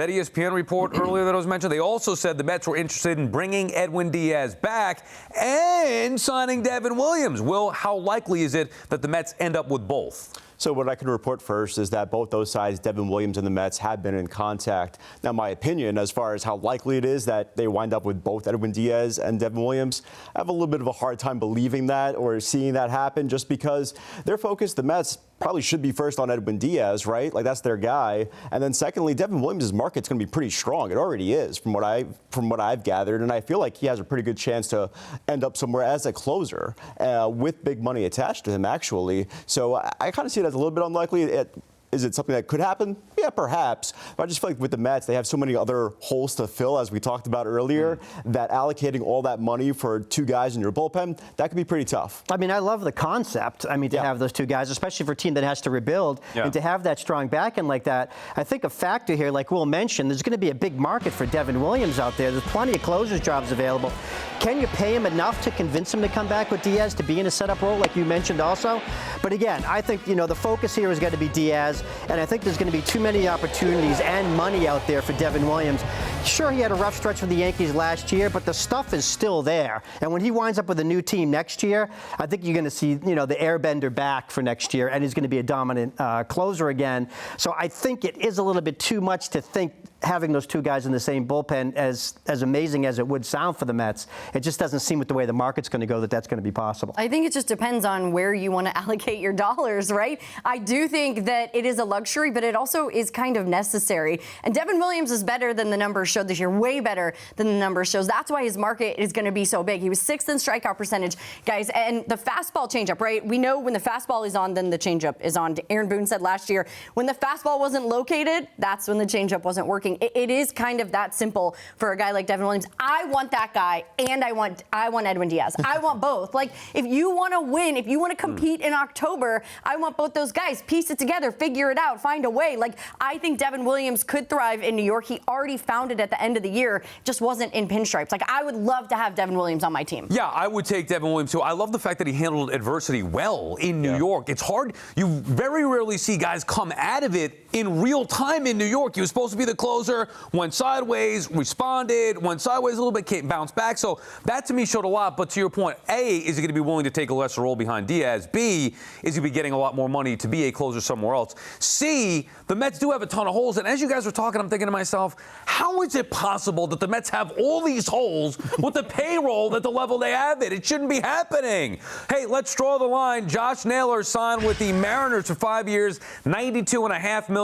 That ESPN report earlier that I was mentioned, they also said the Mets were interested in bringing Edwin Diaz back and signing Devin Williams. Will, how likely is it that the Mets end up with both? So what I can report first is that both those sides, Devin Williams and the Mets, have been in contact. Now, my opinion as far as how likely it is that they wind up with both Edwin Diaz and Devin Williams, I have a little bit of a hard time believing that or seeing that happen just because their focus, the Mets, probably should be first on Edwin Diaz, right? Like, that's their guy. And then secondly, Devin Williams' market's going to be pretty strong. It already is from what I've gathered. And I feel like he has a pretty good chance to end up somewhere as a closer with big money attached to him, actually. So I kind of see it as a little bit unlikely. Is it something that could happen? Yeah, perhaps. But I just feel like with the Mets, they have so many other holes to fill, as we talked about earlier, that allocating all that money for two guys in your bullpen, that could be pretty tough. I mean, I love the concept. I mean, to have those two guys, especially for a team that has to rebuild, and to have that strong back end like that. I think a factor here, like Will mentioned, there's going to be a big market for Devin Williams out there. There's plenty of closers jobs available. Can you pay him enough to convince him to come back with Diaz to be in a setup role, like you mentioned also? But again, I think, the focus here is going to be Diaz, and I think there's going to be too many opportunities and money out there for Devin Williams. Sure, he had a rough stretch with the Yankees last year, but the stuff is still there. And when he winds up with a new team next year, I think you're going to see, the airbender back for next year, and he's going to be a dominant closer again. So I think it is a little bit too much to think having those two guys in the same bullpen, as amazing as it would sound for the Mets. It just doesn't seem with the way the market's going to go that that's going to be possible. I think it just depends on where you want to allocate your dollars, right? I do think that it is a luxury, but it also is kind of necessary. And Devin Williams is better than the numbers showed this year, way better than the numbers shows. That's why his market is going to be so big. He was 6th in strikeout percentage, guys. And the fastball changeup, right? We know when the fastball is on, then the changeup is on. Aaron Boone said last year, when the fastball wasn't located, that's when the changeup wasn't working. It is kind of that simple for a guy like Devin Williams. I want that guy, and I want Edwin Diaz. I want both. Like, if you want to win, if you want to compete in October, I want both those guys. Piece it together, figure it out, find a way. Like, I think Devin Williams could thrive in New York. He already found it at the end of the year, just wasn't in pinstripes. Like, I would love to have Devin Williams on my team. Yeah, I would take Devin Williams too. I love the fact that he handled adversity well in New York. It's hard. You very rarely see guys come out of it in real time in New York. He was supposed to be the closer, went sideways, responded, went sideways a little bit, bounced back. So that to me showed a lot. But to your point, A, is he going to be willing to take a lesser role behind Diaz? B, is he be getting a lot more money to be a closer somewhere else? C, the Mets do have a ton of holes. And as you guys were talking, I'm thinking to myself, how is it possible that the Mets have all these holes with the payroll at the level they have it? It shouldn't be happening. Hey, let's draw the line. Josh Naylor signed with the Mariners for 5 years, $92.5 million.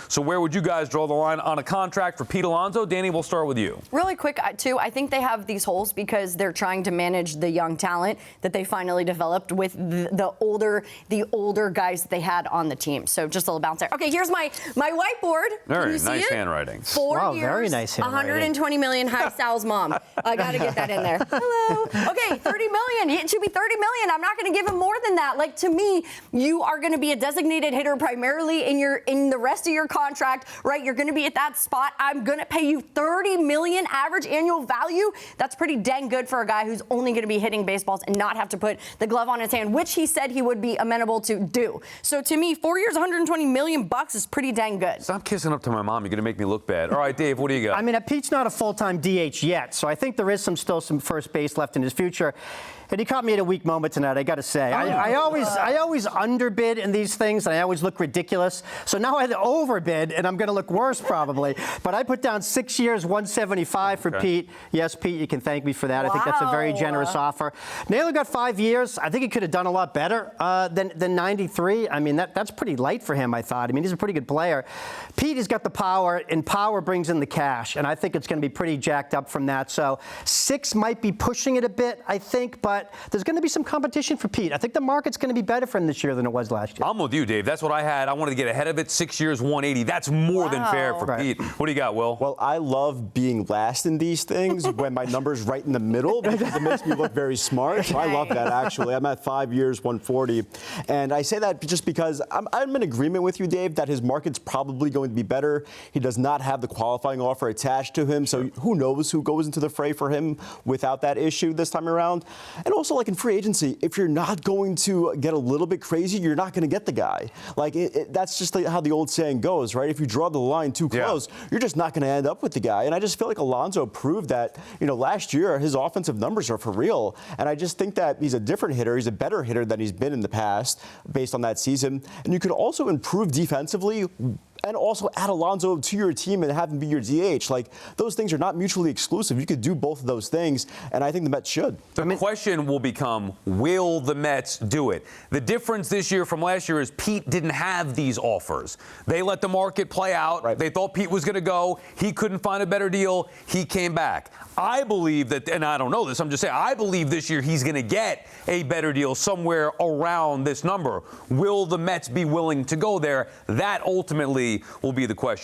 So where would you guys draw the line on a contract for Pete Alonso? Danny, we'll start with you. Really quick, too, I think they have these holes because they're trying to manage the young talent that they finally developed with the older guys that they had on the team. So just a little bounce there. Okay, here's my whiteboard. Very nice handwriting. 4 years, very nice handwriting. $120 million. Hi, Sal's mom. I got to get that in there. Hello. Okay, $30 million. It should be $30 million. I'm not going to give him more than that. Like, to me, you are going to be a designated hitter primarily in the rest of your contract, right? You're going to be at that spot. I'm going to pay you $30 million average annual value. That's pretty dang good for a guy who's only going to be hitting baseballs and not have to put the glove on his hand, which he said he would be amenable to do. So to me, 4 years, $120 million is pretty dang good. Stop kissing up to my mom. You're going to make me look bad. All right, Dave, what do you got? I mean, Pete's not a full-time DH yet, so I think there is still some first base left in his future. And he caught me at a weak moment tonight, I got to say. I always underbid in these things, and I always look ridiculous. So now I had to overbid, and I'm going to look worse probably. But I put down 6 years, $175 for Pete. Yes, Pete, you can thank me for that. Wow. I think that's a very generous offer. Naylor got 5 years. I think he could have done a lot better than 93. I mean, that's pretty light for him, I thought. I mean, he's a pretty good player. Pete has got the power, and power brings in the cash. And I think it's going to be pretty jacked up from that. So 6 might be pushing it a bit, I think, but there's going to be some competition for Pete. I think the market's going to be better for him this year than it was last year. I'm with you, Dave. That's what I had. I wanted to get ahead of it. 6 years, 180. That's more than fair for Pete. What do you got, Will? Well, I love being last in these things when my number's right in the middle because it makes me look very smart. So I love that, actually. I'm at 5 years, 140. And I say that just because I'm in agreement with you, Dave, that his market's probably going to be better. He does not have the qualifying offer attached to him. So who knows who goes into the fray for him without that issue this time around. And also, like in free agency, if you're not going to get a little bit crazy, you're not going to get the guy. Like, that's just how the old saying goes, right? If you draw the line too close, you're just not going to end up with the guy. And I just feel like Alonso proved that, last year his offensive numbers are for real. And I just think that he's a different hitter. He's a better hitter than he's been in the past based on that season. And you could also improve defensively and also add Alonso to your team and have him be your DH. Like, those things are not mutually exclusive. You could do both of those things, and I think the Mets should. The question will become, will the Mets do it? The difference this year from last year is Pete didn't have these offers. They let the market play out. Right. They thought Pete was going to go. He couldn't find a better deal. He came back. I believe that, and I don't know this, I'm just saying, I believe this year he's going to get a better deal somewhere around this number. Will the Mets be willing to go there? That ultimately will be the question.